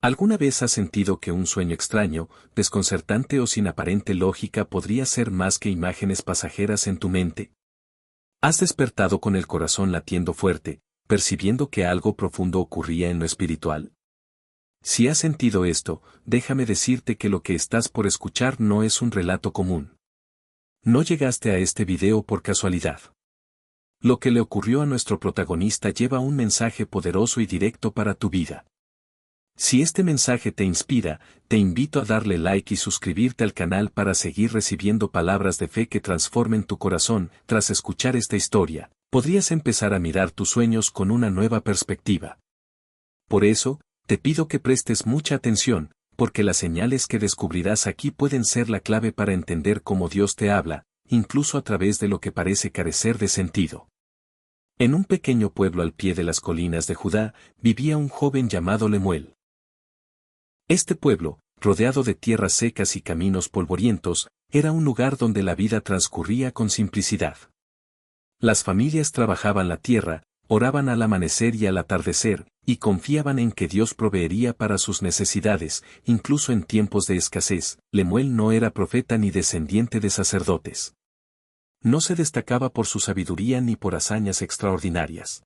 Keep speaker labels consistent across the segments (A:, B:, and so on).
A: ¿Alguna vez has sentido que un sueño extraño, desconcertante o sin aparente lógica podría ser más que imágenes pasajeras en tu mente? ¿Has despertado con el corazón latiendo fuerte, percibiendo que algo profundo ocurría en lo espiritual? Si has sentido esto, déjame decirte que lo que estás por escuchar no es un relato común. No llegaste a este video por casualidad. Lo que le ocurrió a nuestro protagonista lleva un mensaje poderoso y directo para tu vida. Si este mensaje te inspira, te invito a darle like y suscribirte al canal para seguir recibiendo palabras de fe que transformen tu corazón. Tras escuchar esta historia, podrías empezar a mirar tus sueños con una nueva perspectiva. Por eso, te pido que prestes mucha atención, porque las señales que descubrirás aquí pueden ser la clave para entender cómo Dios te habla, incluso a través de lo que parece carecer de sentido. En un pequeño pueblo al pie de las colinas de Judá, vivía un joven llamado Lemuel. Este pueblo, rodeado de tierras secas y caminos polvorientos, era un lugar donde la vida transcurría con simplicidad. Las familias trabajaban la tierra, oraban al amanecer y al atardecer, y confiaban en que Dios proveería para sus necesidades, incluso en tiempos de escasez. Lemuel no era profeta ni descendiente de sacerdotes. No se destacaba por su sabiduría ni por hazañas extraordinarias.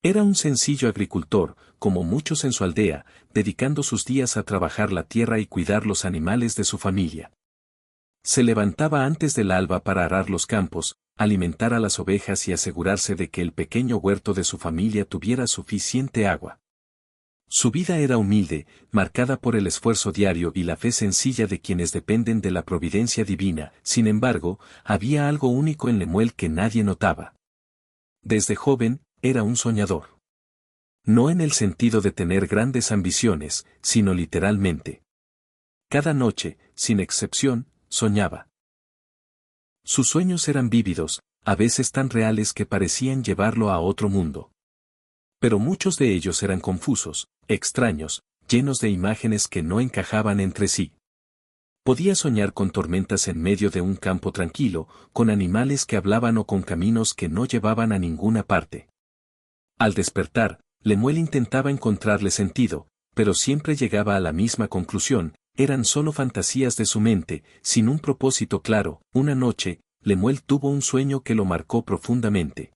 A: Era un sencillo agricultor, como muchos en su aldea, dedicando sus días a trabajar la tierra y cuidar los animales de su familia. Se levantaba antes del alba para arar los campos, alimentar a las ovejas y asegurarse de que el pequeño huerto de su familia tuviera suficiente agua. Su vida era humilde, marcada por el esfuerzo diario y la fe sencilla de quienes dependen de la providencia divina. Sin embargo, había algo único en Lemuel que nadie notaba. Desde joven, era un soñador. No en el sentido de tener grandes ambiciones, sino literalmente. Cada noche, sin excepción, soñaba. Sus sueños eran vívidos, a veces tan reales que parecían llevarlo a otro mundo. Pero muchos de ellos eran confusos, extraños, llenos de imágenes que no encajaban entre sí. Podía soñar con tormentas en medio de un campo tranquilo, con animales que hablaban o con caminos que no llevaban a ninguna parte. Al despertar, Lemuel intentaba encontrarle sentido, pero siempre llegaba a la misma conclusión: eran solo fantasías de su mente, sin un propósito claro. Una noche, Lemuel tuvo un sueño que lo marcó profundamente.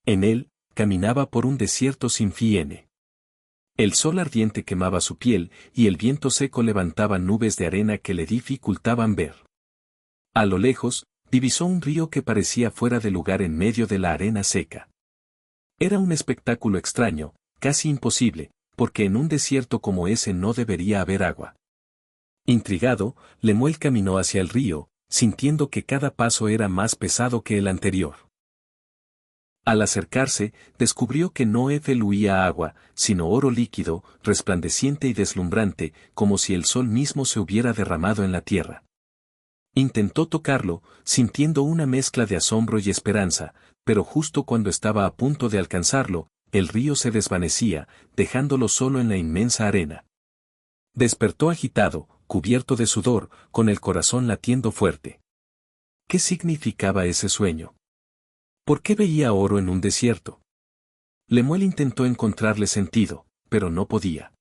A: En él, caminaba por un desierto sin fin. El sol ardiente quemaba su piel, y el viento seco levantaba nubes de arena que le dificultaban ver. A lo lejos, divisó un río que parecía fuera de lugar en medio de la arena seca. Era un espectáculo extraño, casi imposible, porque en un desierto como ese no debería haber agua. Intrigado, Lemuel caminó hacia el río, sintiendo que cada paso era más pesado que el anterior. Al acercarse, descubrió que no fluía agua, sino oro líquido, resplandeciente y deslumbrante, como si el sol mismo se hubiera derramado en la tierra. Intentó tocarlo, sintiendo una mezcla de asombro y esperanza, pero justo cuando estaba a punto de alcanzarlo, el río se desvanecía, dejándolo solo en la inmensa arena. Despertó agitado, cubierto de sudor, con el corazón latiendo fuerte. ¿Qué significaba ese sueño? ¿Por qué veía oro en un desierto? Lemuel intentó encontrarle sentido, pero no podía.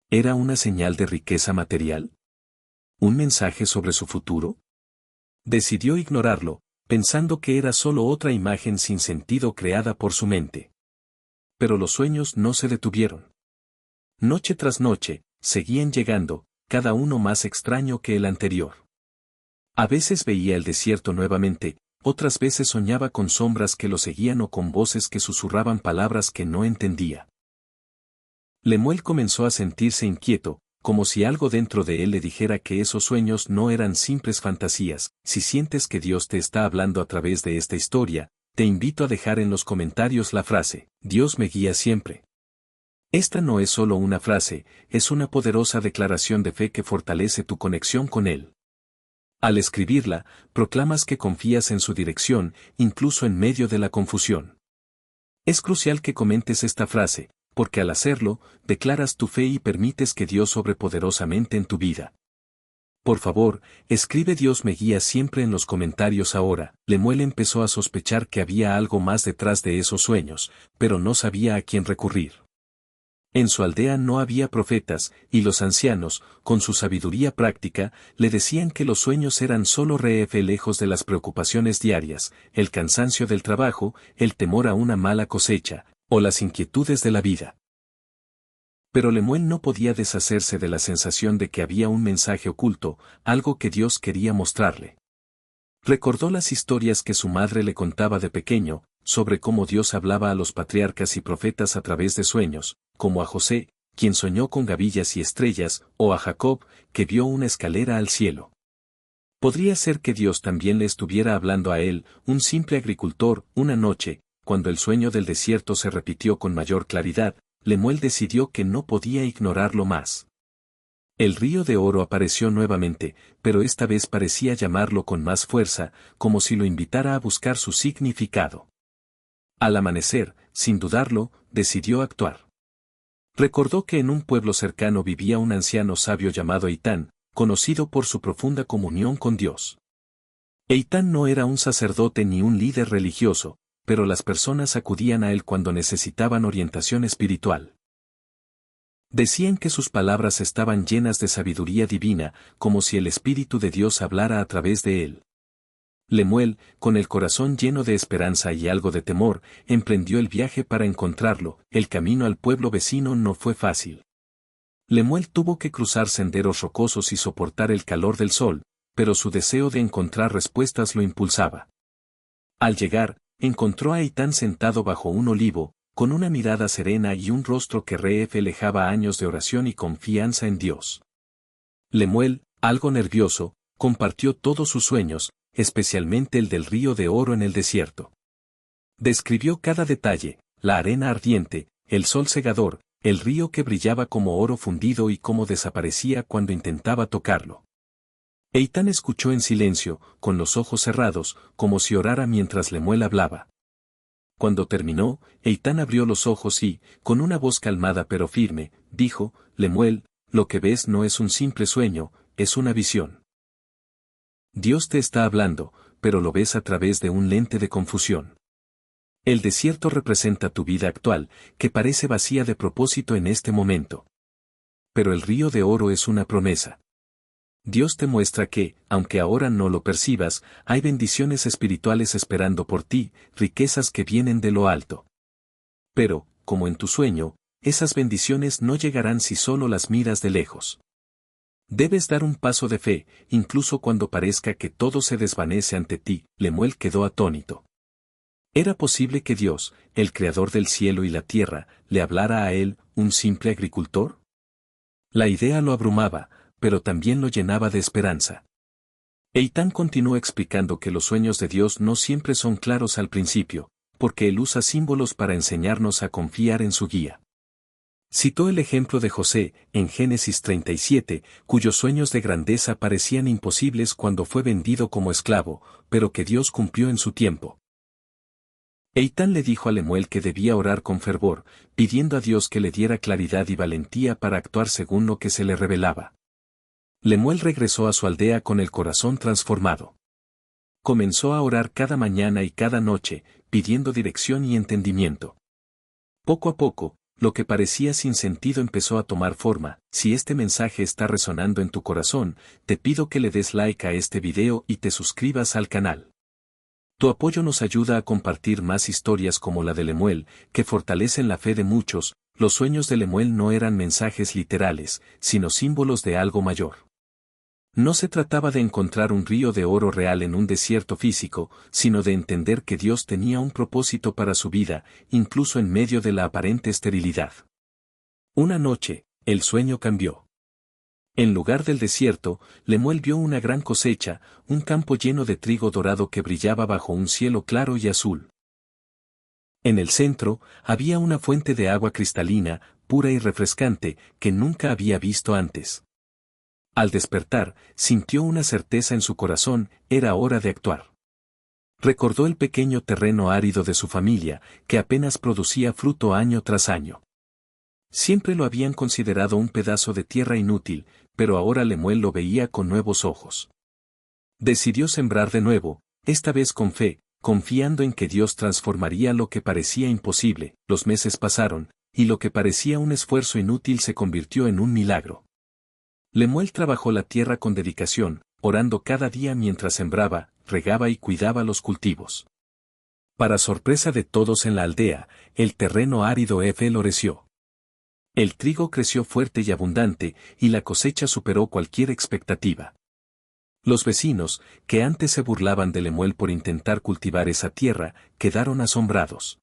A: ¿Era una señal de riqueza material? ¿Un mensaje sobre su futuro? Decidió ignorarlo, pensando que era solo otra imagen sin sentido creada por su mente. Pero los sueños no se detuvieron. Noche tras noche, seguían llegando, cada uno más extraño que el anterior. A veces veía el desierto nuevamente, otras veces soñaba con sombras que lo seguían o con voces que susurraban palabras que no entendía. Lemuel comenzó a sentirse inquieto, como si algo dentro de él le dijera que esos sueños no eran simples fantasías. Si sientes que Dios te está hablando a través de esta historia, te invito a dejar en los comentarios la frase: Dios me guía siempre. Esta no es solo una frase, es una poderosa declaración de fe que fortalece tu conexión con Él. Al escribirla, proclamas que confías en su dirección, incluso en medio de la confusión. Es crucial que comentes esta frase, porque al hacerlo, declaras tu fe y permites que Dios obre poderosamente en tu vida. Por favor, escribe Dios me guía siempre en los comentarios ahora. Lemuel empezó a sospechar que había algo más detrás de esos sueños, pero no sabía a quién recurrir. En su aldea no había profetas, y los ancianos, con su sabiduría práctica, le decían que los sueños eran solo reflejos de las preocupaciones diarias, el cansancio del trabajo, el temor a una mala cosecha, o las inquietudes de la vida. Pero Lemuel no podía deshacerse de la sensación de que había un mensaje oculto, algo que Dios quería mostrarle. Recordó las historias que su madre le contaba de pequeño, sobre cómo Dios hablaba a los patriarcas y profetas a través de sueños, como a José, quien soñó con gavillas y estrellas, o a Jacob, que vio una escalera al cielo. Podría ser que Dios también le estuviera hablando a él, un simple agricultor, una noche, cuando el sueño del desierto se repitió con mayor claridad, Lemuel decidió que no podía ignorarlo más. El río de oro apareció nuevamente, pero esta vez parecía llamarlo con más fuerza, como si lo invitara a buscar su significado. Al amanecer, sin dudarlo, decidió actuar. Recordó que en un pueblo cercano vivía un anciano sabio llamado Eitán, conocido por su profunda comunión con Dios. Eitán no era un sacerdote ni un líder religioso, pero las personas acudían a él cuando necesitaban orientación espiritual. Decían que sus palabras estaban llenas de sabiduría divina, como si el Espíritu de Dios hablara a través de él. Lemuel, con el corazón lleno de esperanza y algo de temor, emprendió el viaje para encontrarlo. El camino al pueblo vecino no fue fácil. Lemuel tuvo que cruzar senderos rocosos y soportar el calor del sol, pero su deseo de encontrar respuestas lo impulsaba. Al llegar, encontró a Eitán sentado bajo un olivo, con una mirada serena y un rostro que reflejaba años de oración y confianza en Dios. Lemuel, algo nervioso, compartió todos sus sueños, especialmente el del río de oro en el desierto. Describió cada detalle, la arena ardiente, el sol cegador, el río que brillaba como oro fundido y cómo desaparecía cuando intentaba tocarlo. Eitán escuchó en silencio, con los ojos cerrados, como si orara mientras Lemuel hablaba. Cuando terminó, Eitán abrió los ojos y, con una voz calmada pero firme, dijo, Lemuel, lo que ves no es un simple sueño, es una visión. Dios te está hablando, pero lo ves a través de un lente de confusión. El desierto representa tu vida actual, que parece vacía de propósito en este momento. Pero el río de oro es una promesa. Dios te muestra que, aunque ahora no lo percibas, hay bendiciones espirituales esperando por ti, riquezas que vienen de lo alto. Pero, como en tu sueño, esas bendiciones no llegarán si solo las miras de lejos. Debes dar un paso de fe, incluso cuando parezca que todo se desvanece ante ti. Lemuel quedó atónito. ¿Era posible que Dios, el creador del cielo y la tierra, le hablara a él, un simple agricultor? La idea lo abrumaba, pero también lo llenaba de esperanza. Eitán continuó explicando que los sueños de Dios no siempre son claros al principio, porque Él usa símbolos para enseñarnos a confiar en su guía. Citó el ejemplo de José, en Génesis 37, cuyos sueños de grandeza parecían imposibles cuando fue vendido como esclavo, pero que Dios cumplió en su tiempo. Eitán le dijo a Lemuel que debía orar con fervor, pidiendo a Dios que le diera claridad y valentía para actuar según lo que se le revelaba. Lemuel regresó a su aldea con el corazón transformado. Comenzó a orar cada mañana y cada noche, pidiendo dirección y entendimiento. Poco a poco, lo que parecía sin sentido empezó a tomar forma. Si este mensaje está resonando en tu corazón, te pido que le des like a este video y te suscribas al canal. Tu apoyo nos ayuda a compartir más historias como la de Lemuel, que fortalecen la fe de muchos. Los sueños de Lemuel no eran mensajes literales, sino símbolos de algo mayor. No se trataba de encontrar un río de oro real en un desierto físico, sino de entender que Dios tenía un propósito para su vida, incluso en medio de la aparente esterilidad. Una noche, el sueño cambió. En lugar del desierto, Lemuel vio una gran cosecha, un campo lleno de trigo dorado que brillaba bajo un cielo claro y azul. En el centro, había una fuente de agua cristalina, pura y refrescante, que nunca había visto antes. Al despertar, sintió una certeza en su corazón, era hora de actuar. Recordó el pequeño terreno árido de su familia, que apenas producía fruto año tras año. Siempre lo habían considerado un pedazo de tierra inútil, pero ahora Lemuel lo veía con nuevos ojos. Decidió sembrar de nuevo, esta vez con fe, confiando en que Dios transformaría lo que parecía imposible. Los meses pasaron, y lo que parecía un esfuerzo inútil se convirtió en un milagro. Lemuel trabajó la tierra con dedicación, orando cada día mientras sembraba, regaba y cuidaba los cultivos. Para sorpresa de todos en la aldea, el terreno árido floreció. El trigo creció fuerte y abundante, y la cosecha superó cualquier expectativa. Los vecinos, que antes se burlaban de Lemuel por intentar cultivar esa tierra, quedaron asombrados.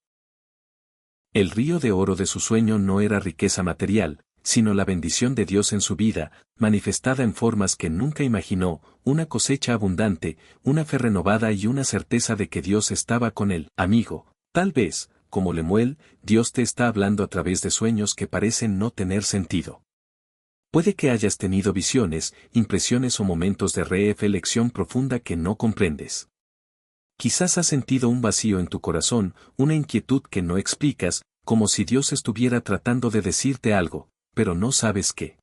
A: El río de oro de su sueño no era riqueza material, sino la bendición de Dios en su vida, manifestada en formas que nunca imaginó, una cosecha abundante, una fe renovada y una certeza de que Dios estaba con él. Amigo, tal vez, como Lemuel, Dios te está hablando a través de sueños que parecen no tener sentido. Puede que hayas tenido visiones, impresiones o momentos de reflexión profunda que no comprendes. Quizás has sentido un vacío en tu corazón, una inquietud que no explicas, como si Dios estuviera tratando de decirte algo, pero no sabes qué.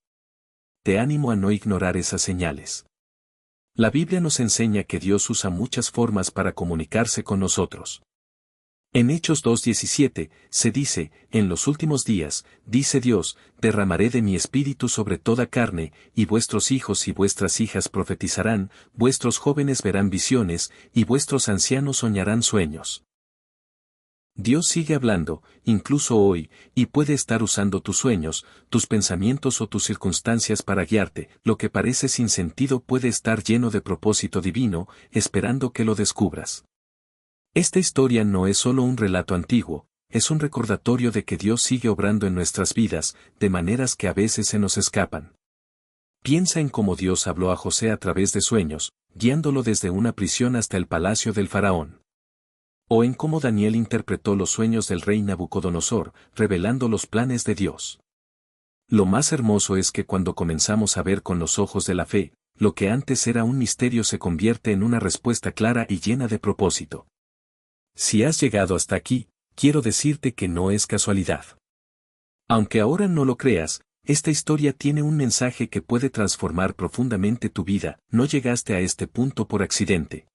A: Te animo a no ignorar esas señales. La Biblia nos enseña que Dios usa muchas formas para comunicarse con nosotros. En Hechos 2:17, se dice, en los últimos días, dice Dios, derramaré de mi espíritu sobre toda carne, y vuestros hijos y vuestras hijas profetizarán, vuestros jóvenes verán visiones, y vuestros ancianos soñarán sueños. Dios sigue hablando, incluso hoy, y puede estar usando tus sueños, tus pensamientos o tus circunstancias para guiarte. Lo que parece sin sentido puede estar lleno de propósito divino, esperando que lo descubras. Esta historia no es solo un relato antiguo, es un recordatorio de que Dios sigue obrando en nuestras vidas, de maneras que a veces se nos escapan. Piensa en cómo Dios habló a José a través de sueños, guiándolo desde una prisión hasta el palacio del faraón. O en cómo Daniel interpretó los sueños del rey Nabucodonosor, revelando los planes de Dios. Lo más hermoso es que cuando comenzamos a ver con los ojos de la fe, lo que antes era un misterio se convierte en una respuesta clara y llena de propósito. Si has llegado hasta aquí, quiero decirte que no es casualidad. Aunque ahora no lo creas, esta historia tiene un mensaje que puede transformar profundamente tu vida. No llegaste a este punto por accidente.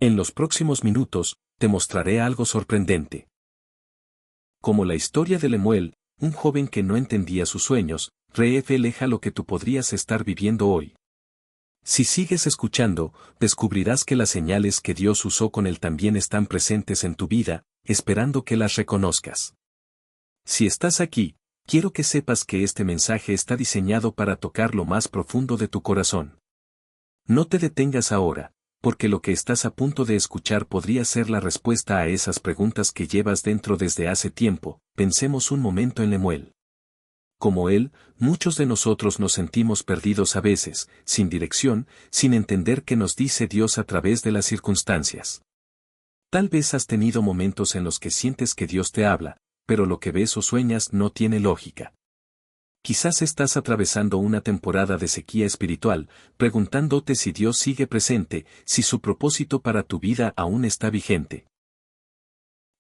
A: En los próximos minutos, te mostraré algo sorprendente. Como la historia de Lemuel, un joven que no entendía sus sueños, refleja lo que tú podrías estar viviendo hoy. Si sigues escuchando, descubrirás que las señales que Dios usó con él también están presentes en tu vida, esperando que las reconozcas. Si estás aquí, quiero que sepas que este mensaje está diseñado para tocar lo más profundo de tu corazón. No te detengas ahora, porque lo que estás a punto de escuchar podría ser la respuesta a esas preguntas que llevas dentro desde hace tiempo. Pensemos un momento en Lemuel. Como él, muchos de nosotros nos sentimos perdidos a veces, sin dirección, sin entender qué nos dice Dios a través de las circunstancias. Tal vez has tenido momentos en los que sientes que Dios te habla, pero lo que ves o sueñas no tiene lógica. Quizás estás atravesando una temporada de sequía espiritual, preguntándote si Dios sigue presente, si su propósito para tu vida aún está vigente.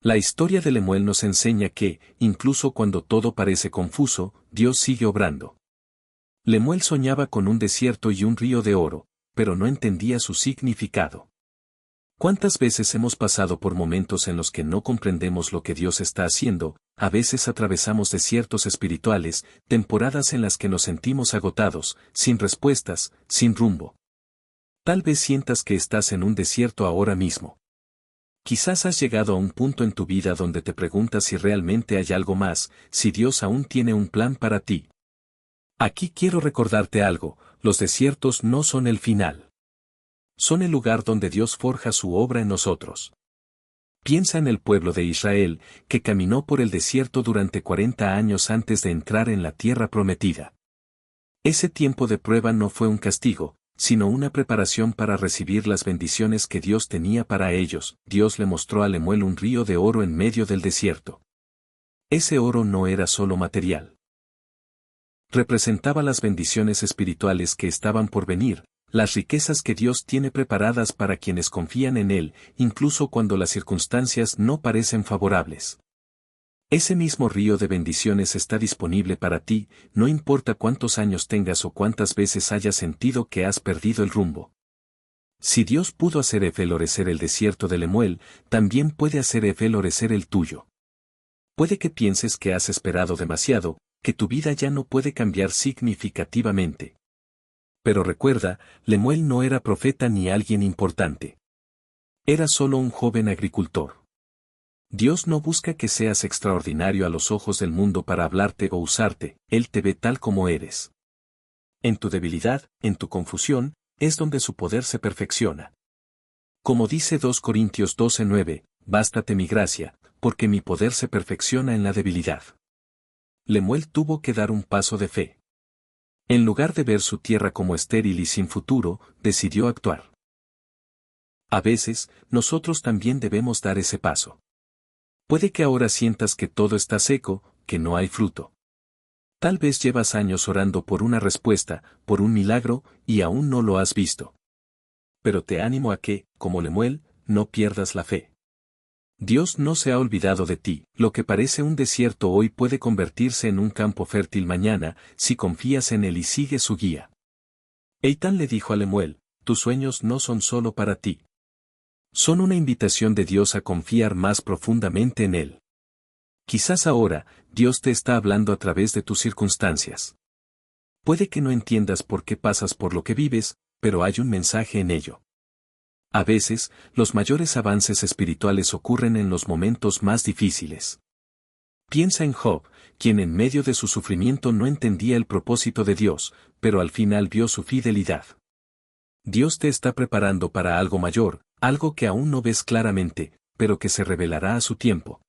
A: La historia de Lemuel nos enseña que, incluso cuando todo parece confuso, Dios sigue obrando. Lemuel soñaba con un desierto y un río de oro, pero no entendía su significado. ¿Cuántas veces hemos pasado por momentos en los que no comprendemos lo que Dios está haciendo? A veces atravesamos desiertos espirituales, temporadas en las que nos sentimos agotados, sin respuestas, sin rumbo. Tal vez sientas que estás en un desierto ahora mismo. Quizás has llegado a un punto en tu vida donde te preguntas si realmente hay algo más, si Dios aún tiene un plan para ti. Aquí quiero recordarte algo, los desiertos no son el final. Son el lugar donde Dios forja su obra en nosotros. Piensa en el pueblo de Israel, que caminó por el desierto durante 40 años antes de entrar en la tierra prometida. Ese tiempo de prueba no fue un castigo, sino una preparación para recibir las bendiciones que Dios tenía para ellos. Dios le mostró a Lemuel un río de oro en medio del desierto. Ese oro no era solo material. Representaba las bendiciones espirituales que estaban por venir, las riquezas que Dios tiene preparadas para quienes confían en Él, incluso cuando las circunstancias no parecen favorables. Ese mismo río de bendiciones está disponible para ti, no importa cuántos años tengas o cuántas veces hayas sentido que has perdido el rumbo. Si Dios pudo hacer florecer el desierto de Lemuel, también puede hacer florecer el tuyo. Puede que pienses que has esperado demasiado, que tu vida ya no puede cambiar significativamente. Pero recuerda, Lemuel no era profeta ni alguien importante. Era solo un joven agricultor. Dios no busca que seas extraordinario a los ojos del mundo para hablarte o usarte, Él te ve tal como eres. En tu debilidad, en tu confusión, es donde su poder se perfecciona. Como dice 2 Corintios 12:9, bástate mi gracia, porque mi poder se perfecciona en la debilidad. Lemuel tuvo que dar un paso de fe. En lugar de ver su tierra como estéril y sin futuro, decidió actuar. A veces, nosotros también debemos dar ese paso. Puede que ahora sientas que todo está seco, que no hay fruto. Tal vez llevas años orando por una respuesta, por un milagro, y aún no lo has visto. Pero te animo a que, como Lemuel, no pierdas la fe. Dios no se ha olvidado de ti, lo que parece un desierto hoy puede convertirse en un campo fértil mañana, si confías en Él y sigues su guía. Eitan le dijo a Lemuel, tus sueños no son solo para ti. Son una invitación de Dios a confiar más profundamente en Él. Quizás ahora, Dios te está hablando a través de tus circunstancias. Puede que no entiendas por qué pasas por lo que vives, pero hay un mensaje en ello. A veces, los mayores avances espirituales ocurren en los momentos más difíciles. Piensa en Job, quien en medio de su sufrimiento no entendía el propósito de Dios, pero al final vio su fidelidad. Dios te está preparando para algo mayor, algo que aún no ves claramente, pero que se revelará a su tiempo.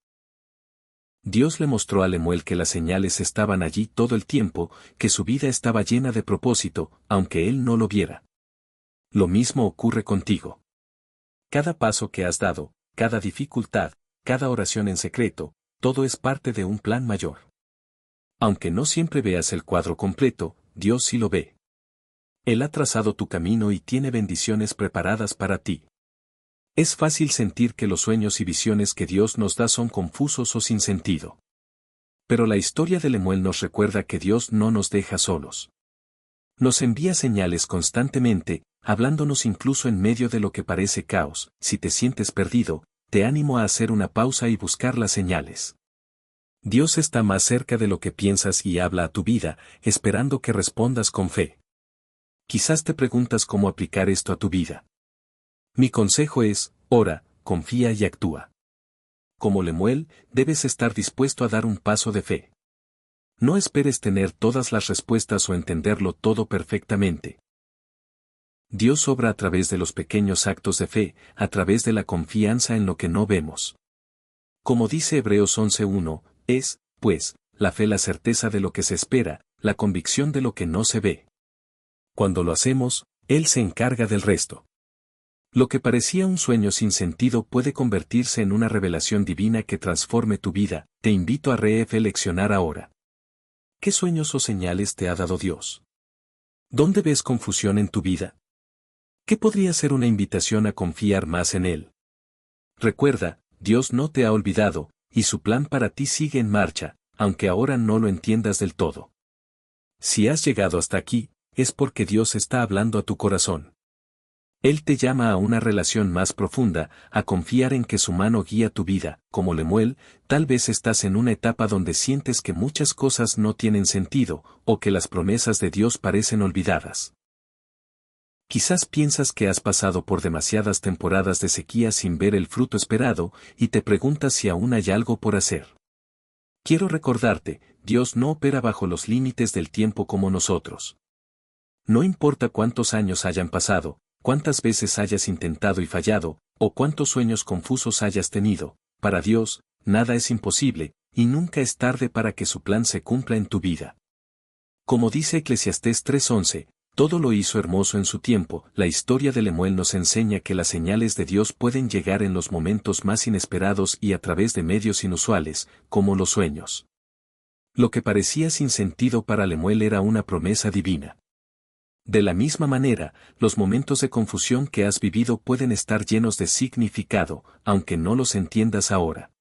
A: Dios le mostró a Lemuel que las señales estaban allí todo el tiempo, que su vida estaba llena de propósito, aunque él no lo viera. Lo mismo ocurre contigo. Cada paso que has dado, cada dificultad, cada oración en secreto, todo es parte de un plan mayor. Aunque no siempre veas el cuadro completo, Dios sí lo ve. Él ha trazado tu camino y tiene bendiciones preparadas para ti. Es fácil sentir que los sueños y visiones que Dios nos da son confusos o sin sentido. Pero la historia de Lemuel nos recuerda que Dios no nos deja solos. Nos envía señales constantemente, hablándonos incluso en medio de lo que parece caos. Si te sientes perdido, te animo a hacer una pausa y buscar las señales. Dios está más cerca de lo que piensas y habla a tu vida, esperando que respondas con fe. Quizás te preguntas cómo aplicar esto a tu vida. Mi consejo es, ora, confía y actúa. Como Lemuel, debes estar dispuesto a dar un paso de fe. No esperes tener todas las respuestas o entenderlo todo perfectamente. Dios obra a través de los pequeños actos de fe, a través de la confianza en lo que no vemos. Como dice Hebreos 11:1, es, pues, la fe la certeza de lo que se espera, la convicción de lo que no se ve. Cuando lo hacemos, Él se encarga del resto. Lo que parecía un sueño sin sentido puede convertirse en una revelación divina que transforme tu vida. Te invito a reflexionar ahora. ¿Qué sueños o señales te ha dado Dios? ¿Dónde ves confusión en tu vida? ¿Qué podría ser una invitación a confiar más en Él? Recuerda, Dios no te ha olvidado, y su plan para ti sigue en marcha, aunque ahora no lo entiendas del todo. Si has llegado hasta aquí, es porque Dios está hablando a tu corazón. Él te llama a una relación más profunda, a confiar en que su mano guía tu vida. Como Lemuel, tal vez estás en una etapa donde sientes que muchas cosas no tienen sentido, o que las promesas de Dios parecen olvidadas. Quizás piensas que has pasado por demasiadas temporadas de sequía sin ver el fruto esperado, y te preguntas si aún hay algo por hacer. Quiero recordarte, Dios no opera bajo los límites del tiempo como nosotros. No importa cuántos años hayan pasado, cuántas veces hayas intentado y fallado, o cuántos sueños confusos hayas tenido, para Dios, nada es imposible, y nunca es tarde para que su plan se cumpla en tu vida. Como dice Eclesiastés 3:11, todo lo hizo hermoso en su tiempo. La historia de Lemuel nos enseña que las señales de Dios pueden llegar en los momentos más inesperados y a través de medios inusuales, como los sueños. Lo que parecía sin sentido para Lemuel era una promesa divina. De la misma manera, los momentos de confusión que has vivido pueden estar llenos de significado, aunque no los entiendas ahora.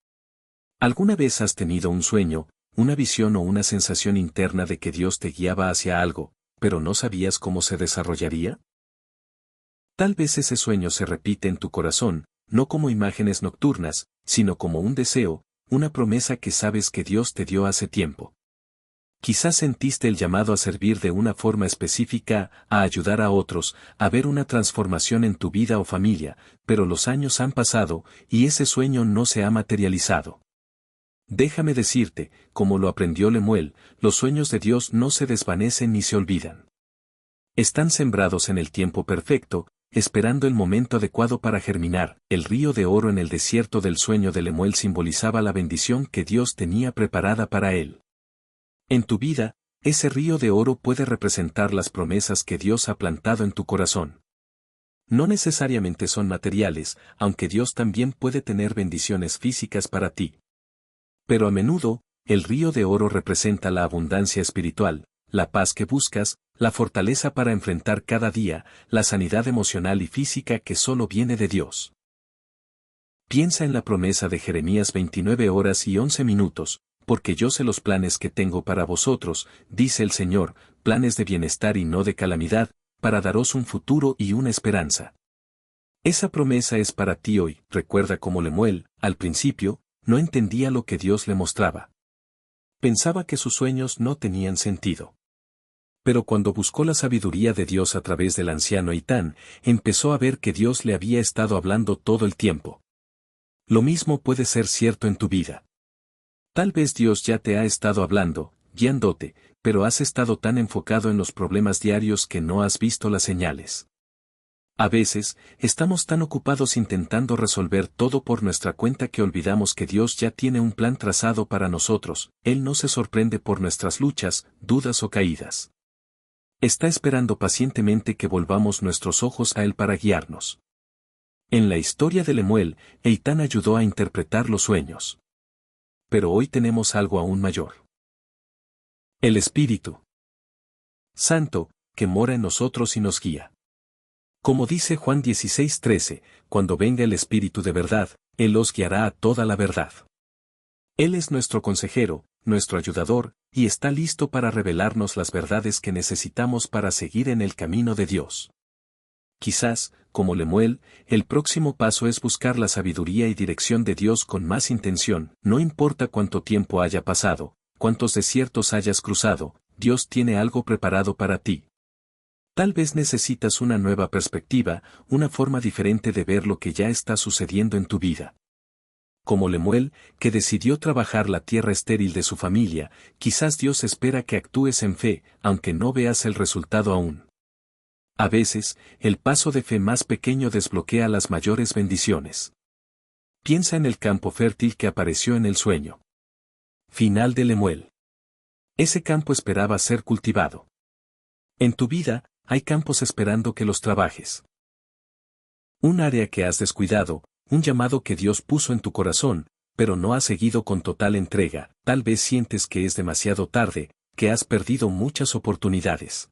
A: ¿Alguna vez has tenido un sueño, una visión o una sensación interna de que Dios te guiaba hacia algo, pero no sabías cómo se desarrollaría? Tal vez ese sueño se repite en tu corazón, no como imágenes nocturnas, sino como un deseo, una promesa que sabes que Dios te dio hace tiempo. Quizás sentiste el llamado a servir de una forma específica, a ayudar a otros, a ver una transformación en tu vida o familia, pero los años han pasado y ese sueño no se ha materializado. Déjame decirte, como lo aprendió Lemuel, los sueños de Dios no se desvanecen ni se olvidan. Están sembrados en el tiempo perfecto, esperando el momento adecuado para germinar. El río de oro en el desierto del sueño de Lemuel simbolizaba la bendición que Dios tenía preparada para él. En tu vida, ese río de oro puede representar las promesas que Dios ha plantado en tu corazón. No necesariamente son materiales, aunque Dios también puede tener bendiciones físicas para ti. Pero a menudo, el río de oro representa la abundancia espiritual, la paz que buscas, la fortaleza para enfrentar cada día, la sanidad emocional y física que solo viene de Dios. Piensa en la promesa de Jeremías 29 horas y 11 minutos, porque yo sé los planes que tengo para vosotros, dice el Señor, planes de bienestar y no de calamidad, para daros un futuro y una esperanza. Esa promesa es para ti hoy. Recuerda cómo Lemuel, al principio, no entendía lo que Dios le mostraba. Pensaba que sus sueños no tenían sentido. Pero cuando buscó la sabiduría de Dios a través del anciano Eitán, empezó a ver que Dios le había estado hablando todo el tiempo. Lo mismo puede ser cierto en tu vida. Tal vez Dios ya te ha estado hablando, guiándote, pero has estado tan enfocado en los problemas diarios que no has visto las señales. A veces, estamos tan ocupados intentando resolver todo por nuestra cuenta que olvidamos que Dios ya tiene un plan trazado para nosotros. Él no se sorprende por nuestras luchas, dudas o caídas. Está esperando pacientemente que volvamos nuestros ojos a Él para guiarnos. En la historia de Lemuel, Eitán ayudó a interpretar los sueños. Pero hoy tenemos algo aún mayor. El Espíritu Santo, que mora en nosotros y nos guía. Como dice Juan 16:13, cuando venga el Espíritu de verdad, Él os guiará a toda la verdad. Él es nuestro consejero, nuestro ayudador, y está listo para revelarnos las verdades que necesitamos para seguir en el camino de Dios. Quizás, como Lemuel, el próximo paso es buscar la sabiduría y dirección de Dios con más intención. No importa cuánto tiempo haya pasado, cuántos desiertos hayas cruzado, Dios tiene algo preparado para ti. Tal vez necesitas una nueva perspectiva, una forma diferente de ver lo que ya está sucediendo en tu vida. Como Lemuel, que decidió trabajar la tierra estéril de su familia, quizás Dios espera que actúes en fe, aunque no veas el resultado aún. A veces, el paso de fe más pequeño desbloquea las mayores bendiciones. Piensa en el campo fértil que apareció en el sueño. Final de Lemuel. Ese campo esperaba ser cultivado. En tu vida, hay campos esperando que los trabajes. Un área que has descuidado, un llamado que Dios puso en tu corazón, pero no has seguido con total entrega. Tal vez sientes que es demasiado tarde, que has perdido muchas oportunidades.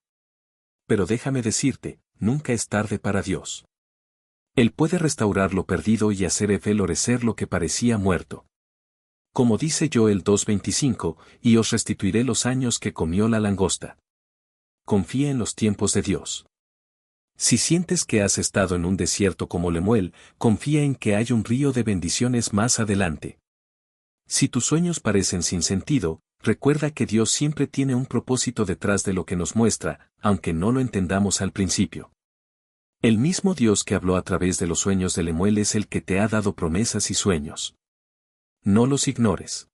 A: Pero déjame decirte, nunca es tarde para Dios. Él puede restaurar lo perdido y hacer florecer lo que parecía muerto. Como dice Joel 2:25, y os restituiré los años que comió la langosta. Confía en los tiempos de Dios. Si sientes que has estado en un desierto como Lemuel, confía en que hay un río de bendiciones más adelante. Si tus sueños parecen sin sentido, recuerda que Dios siempre tiene un propósito detrás de lo que nos muestra, aunque no lo entendamos al principio. El mismo Dios que habló a través de los sueños de Lemuel es el que te ha dado promesas y sueños. No los ignores.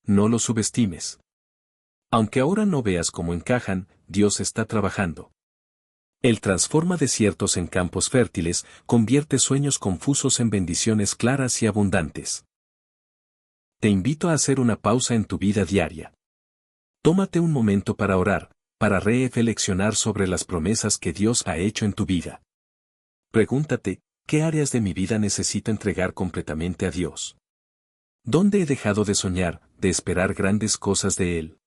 A: No los subestimes. Aunque ahora no veas cómo encajan, Dios está trabajando. Él transforma desiertos en campos fértiles, convierte sueños confusos en bendiciones claras y abundantes. Te invito a hacer una pausa en tu vida diaria. Tómate un momento para orar, para reflexionar sobre las promesas que Dios ha hecho en tu vida. Pregúntate, ¿qué áreas de mi vida necesito entregar completamente a Dios? ¿Dónde he dejado de soñar, de esperar grandes cosas de Él?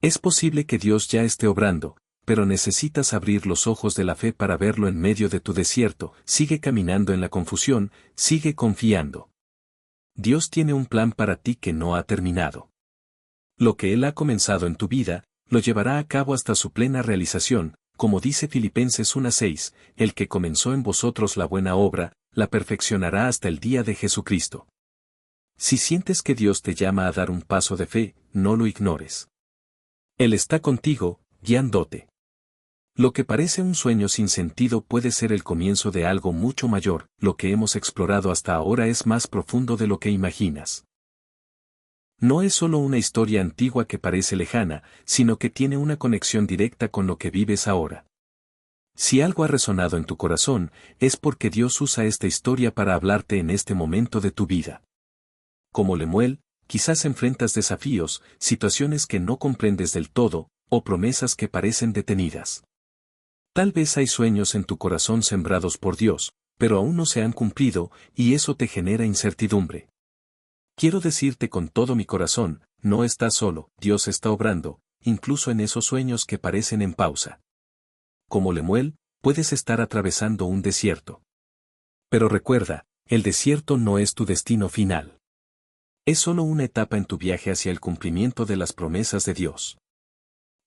A: Es posible que Dios ya esté obrando, pero necesitas abrir los ojos de la fe para verlo en medio de tu desierto. Sigue caminando en la confusión, sigue confiando. Dios tiene un plan para ti que no ha terminado. Lo que Él ha comenzado en tu vida, lo llevará a cabo hasta su plena realización, como dice Filipenses 1:6, el que comenzó en vosotros la buena obra, la perfeccionará hasta el día de Jesucristo. Si sientes que Dios te llama a dar un paso de fe, no lo ignores. Él está contigo, guiándote. Lo que parece un sueño sin sentido puede ser el comienzo de algo mucho mayor. Lo que hemos explorado hasta ahora es más profundo de lo que imaginas. No es solo una historia antigua que parece lejana, sino que tiene una conexión directa con lo que vives ahora. Si algo ha resonado en tu corazón, es porque Dios usa esta historia para hablarte en este momento de tu vida. Como Lemuel, quizás enfrentas desafíos, situaciones que no comprendes del todo, o promesas que parecen detenidas. Tal vez hay sueños en tu corazón sembrados por Dios, pero aún no se han cumplido, y eso te genera incertidumbre. Quiero decirte con todo mi corazón, no estás solo, Dios está obrando, incluso en esos sueños que parecen en pausa. Como Lemuel, puedes estar atravesando un desierto. Pero recuerda, el desierto no es tu destino final. Es solo una etapa en tu viaje hacia el cumplimiento de las promesas de Dios.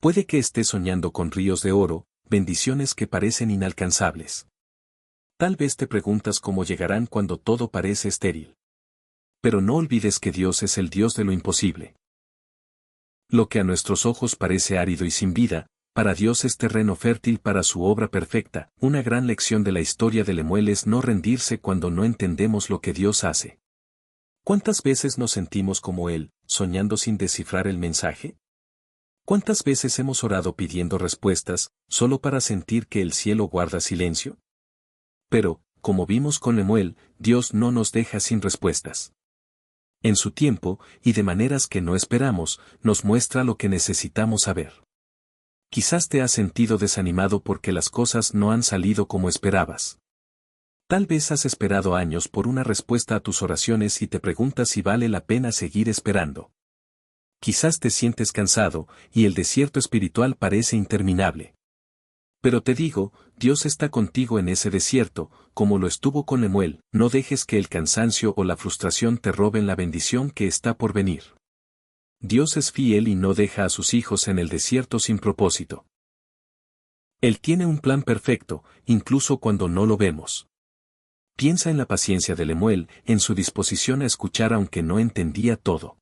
A: Puede que estés soñando con ríos de oro, bendiciones que parecen inalcanzables. Tal vez te preguntas cómo llegarán cuando todo parece estéril. Pero no olvides que Dios es el Dios de lo imposible. Lo que a nuestros ojos parece árido y sin vida, para Dios es terreno fértil para su obra perfecta. Una gran lección de la historia de Lemuel es no rendirse cuando no entendemos lo que Dios hace. ¿Cuántas veces nos sentimos como Él, soñando sin descifrar el mensaje? ¿Cuántas veces hemos orado pidiendo respuestas, solo para sentir que el cielo guarda silencio? Pero, como vimos con Lemuel, Dios no nos deja sin respuestas. En su tiempo, y de maneras que no esperamos, nos muestra lo que necesitamos saber. Quizás te has sentido desanimado porque las cosas no han salido como esperabas. Tal vez has esperado años por una respuesta a tus oraciones y te preguntas si vale la pena seguir esperando. Quizás te sientes cansado, y el desierto espiritual parece interminable. Pero te digo, Dios está contigo en ese desierto, como lo estuvo con Lemuel. No dejes que el cansancio o la frustración te roben la bendición que está por venir. Dios es fiel y no deja a sus hijos en el desierto sin propósito. Él tiene un plan perfecto, incluso cuando no lo vemos. Piensa en la paciencia de Lemuel, en su disposición a escuchar aunque no entendía todo.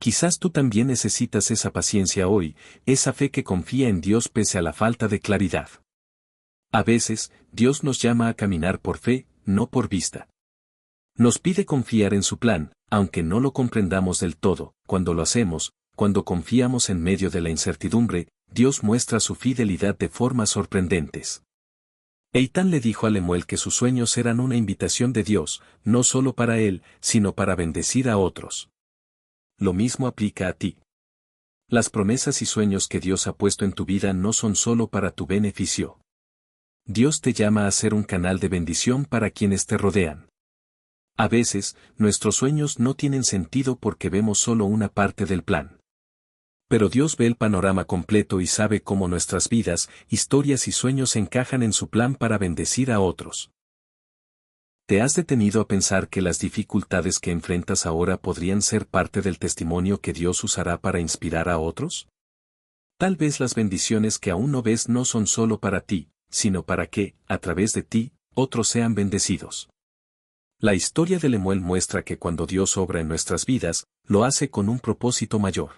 A: Quizás tú también necesitas esa paciencia hoy, esa fe que confía en Dios pese a la falta de claridad. A veces, Dios nos llama a caminar por fe, no por vista. Nos pide confiar en su plan, aunque no lo comprendamos del todo. Cuando lo hacemos, cuando confiamos en medio de la incertidumbre, Dios muestra su fidelidad de formas sorprendentes. Eitan le dijo a Lemuel que sus sueños eran una invitación de Dios, no solo para él, sino para bendecir a otros. Lo mismo aplica a ti. Las promesas y sueños que Dios ha puesto en tu vida no son solo para tu beneficio. Dios te llama a ser un canal de bendición para quienes te rodean. A veces, nuestros sueños no tienen sentido porque vemos solo una parte del plan. Pero Dios ve el panorama completo y sabe cómo nuestras vidas, historias y sueños encajan en su plan para bendecir a otros. ¿Te has detenido a pensar que las dificultades que enfrentas ahora podrían ser parte del testimonio que Dios usará para inspirar a otros? Tal vez las bendiciones que aún no ves no son solo para ti, sino para que, a través de ti, otros sean bendecidos. La historia de Lemuel muestra que cuando Dios obra en nuestras vidas, lo hace con un propósito mayor.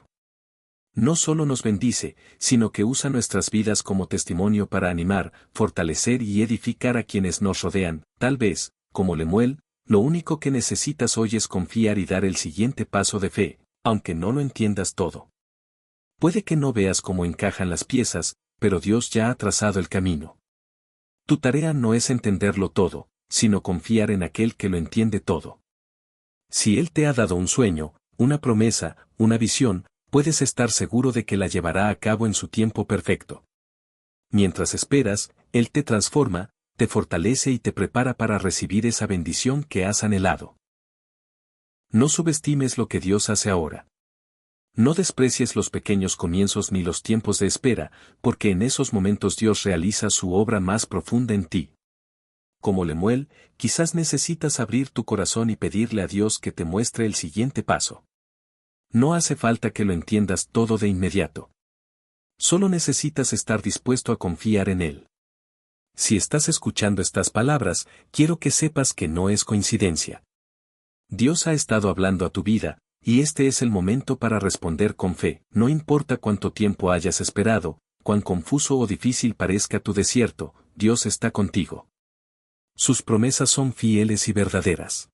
A: No solo nos bendice, sino que usa nuestras vidas como testimonio para animar, fortalecer y edificar a quienes nos rodean. Tal vez, como Lemuel, lo único que necesitas hoy es confiar y dar el siguiente paso de fe, aunque no lo entiendas todo. Puede que no veas cómo encajan las piezas, pero Dios ya ha trazado el camino. Tu tarea no es entenderlo todo, sino confiar en aquel que lo entiende todo. Si Él te ha dado un sueño, una promesa, una visión, puedes estar seguro de que la llevará a cabo en su tiempo perfecto. Mientras esperas, Él te transforma, te fortalece y te prepara para recibir esa bendición que has anhelado. No subestimes lo que Dios hace ahora. No desprecies los pequeños comienzos ni los tiempos de espera, porque en esos momentos Dios realiza su obra más profunda en ti. Como Lemuel, quizás necesitas abrir tu corazón y pedirle a Dios que te muestre el siguiente paso. No hace falta que lo entiendas todo de inmediato. Solo necesitas estar dispuesto a confiar en Él. Si estás escuchando estas palabras, quiero que sepas que no es coincidencia. Dios ha estado hablando a tu vida, y este es el momento para responder con fe. No importa cuánto tiempo hayas esperado, cuán confuso o difícil parezca tu desierto, Dios está contigo. Sus promesas son fieles y verdaderas.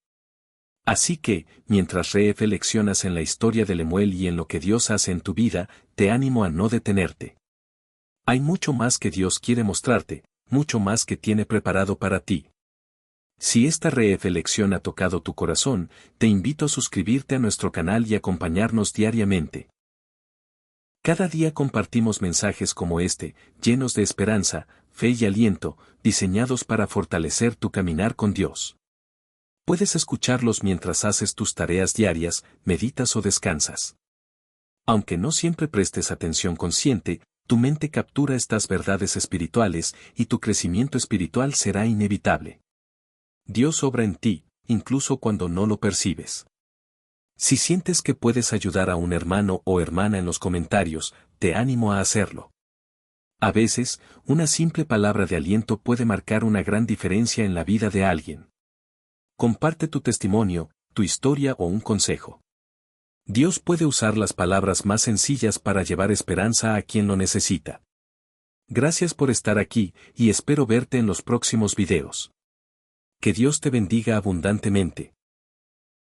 A: Así que, mientras reflexionas en la historia de Lemuel y en lo que Dios hace en tu vida, te animo a no detenerte. Hay mucho más que Dios quiere mostrarte, mucho más que tiene preparado para ti. Si esta reflexión ha tocado tu corazón, te invito a suscribirte a nuestro canal y acompañarnos diariamente. Cada día compartimos mensajes como este, llenos de esperanza, fe y aliento, diseñados para fortalecer tu caminar con Dios. Puedes escucharlos mientras haces tus tareas diarias, meditas o descansas. Aunque no siempre prestes atención consciente, tu mente captura estas verdades espirituales y tu crecimiento espiritual será inevitable. Dios obra en ti, incluso cuando no lo percibes. Si sientes que puedes ayudar a un hermano o hermana en los comentarios, te animo a hacerlo. A veces, una simple palabra de aliento puede marcar una gran diferencia en la vida de alguien. Comparte tu testimonio, tu historia o un consejo. Dios puede usar las palabras más sencillas para llevar esperanza a quien lo necesita. Gracias por estar aquí, y espero verte en los próximos videos. Que Dios te bendiga abundantemente.